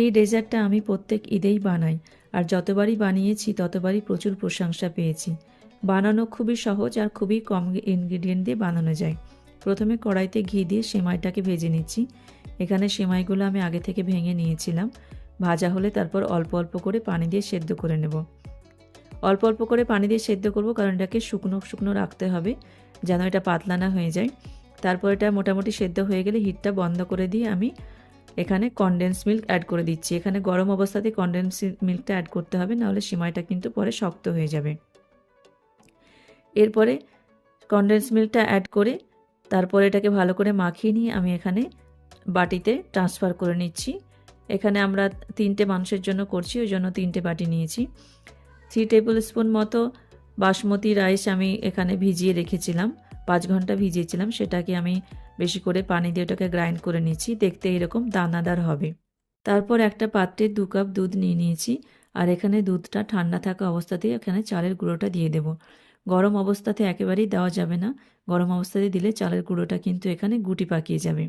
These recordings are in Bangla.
এই ডেজার্টটা আমি প্রত্যেক ঈদেই বানাই, আর যতবারই বানিয়েছি ততবারই প্রচুর প্রশংসা পেয়েছি। বানানো খুবই সহজ আর খুবই কম ইনগ্রিডিয়েন্ট দিয়ে বানানো যায়। প্রথমে কড়াইতে ঘি দিয়ে সেমাইটাকে ভেজে নিচ্ছি। এখানে সেমাইগুলো আমি আগে থেকে ভেঙে নিয়েছিলাম। ভাজা হলে তারপর অল্প অল্প করে পানি দিয়ে সেদ্ধ করে নেব। অল্প অল্প করে পানি দিয়ে সেদ্ধ করব, কারণ এটাকে শুকনো শুকনো রাখতে হবে যেন এটা পাতলা না হয়ে যায়। তারপর এটা মোটামুটি সেদ্ধ হয়ে গেলে হিটটা বন্ধ করে দিয়ে আমি এখানে কনডেন্স মিল্ক অ্যাড করে দিচ্ছি। এখানে গরম অবস্থাতেই কনডেন্স মিল্কটা অ্যাড করতে হবে, নাহলে সেমাইটা কিন্তু পরে শক্ত হয়ে যাবে। এরপরে কনডেন্স মিল্কটা অ্যাড করে তারপরে এটাকে ভালো করে মাখিয়ে নিয়ে আমি এখানে বাটিতে ট্রান্সফার করে নিচ্ছি। এখানে আমরা 3টে মানুষের জন্য করছি, ওই জন্য 3টে বাটি নিয়েছি। 3 টেবিল স্পুন মতো বাসমতি রাইস আমি এখানে ভিজিয়ে রেখেছিলাম, 5 ঘন্টা ভিজিয়েছিলাম। সেটাকে আমি বেশি করে পানি দিয়ে ওটাকে গ্রাইন্ড করে নিচ্ছি, দেখতে এরকম দানাদার হবে। তারপর একটা পাত্রে 2 কাপ দুধ নিয়ে নিয়েছি, আর এখানে দুধটা ঠান্ডা থাকা অবস্থাতেই এখানে চালের গুঁড়োটা দিয়ে দেব। গরম অবস্থাতে একেবারেই দেওয়া যাবে না, গরম অবস্থাতে দিলে চালের গুঁড়োটা কিন্তু এখানে গুটি পাকিয়ে যাবে।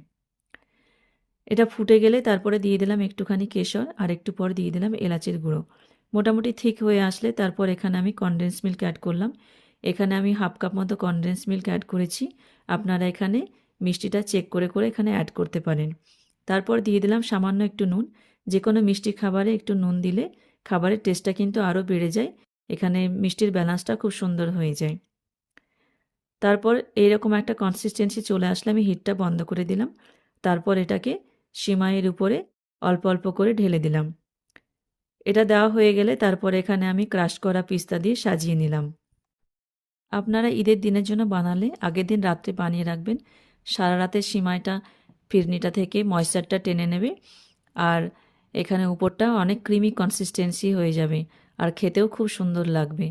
এটা ফুটে গেলে তারপরে দিয়ে দিলাম একটুখানি কেশর, আর একটু পর দিয়ে দিলাম এলাচের গুঁড়ো। মোটামুটি ঠিক হয়ে আসলে তারপর এখানে আমি কনডেন্স মিল্ক অ্যাড করলাম। এখানে আমি হাফ কাপ মতো কনডেন্স মিল্ক অ্যাড করেছি। আপনারা এখানে মিষ্টিটা চেক করে করে এখানে অ্যাড করতে পারেন। তারপর দিয়ে দিলাম সামান্য একটু নুন। যে কোনো মিষ্টি খাবারে একটু নুন দিলে খাবারের টেস্টটা কিন্তু আরও বেড়ে যায়, এখানে মিষ্টির ব্যালেন্সটা খুব সুন্দর হয়ে যায়। তারপর এইরকম একটা কনসিস্টেন্সি চলে আসলে আমি হিটটা বন্ধ করে দিলাম। তারপর এটাকে সিমাইয়ের উপরে অল্প অল্প করে ঢেলে দিলাম। এটা দেওয়া হয়ে গেলে তারপর এখানে আমি ক্রাশ করা পিস্তা দিয়ে সাজিয়ে নিলাম। আপনারা ঈদের দিনের জন্য বানালে আগের দিন রাত্রে বানিয়ে রাখবেন। সারা রাতের সিমাইটা ফিরনিটা থেকে ময়েশ্চারটা টেনে নেবে, আর এখানে উপরটা অনেক ক্রিমি কনসিস্টেন্সি হয়ে যাবে, আর খেতেও খুব সুন্দর লাগবে।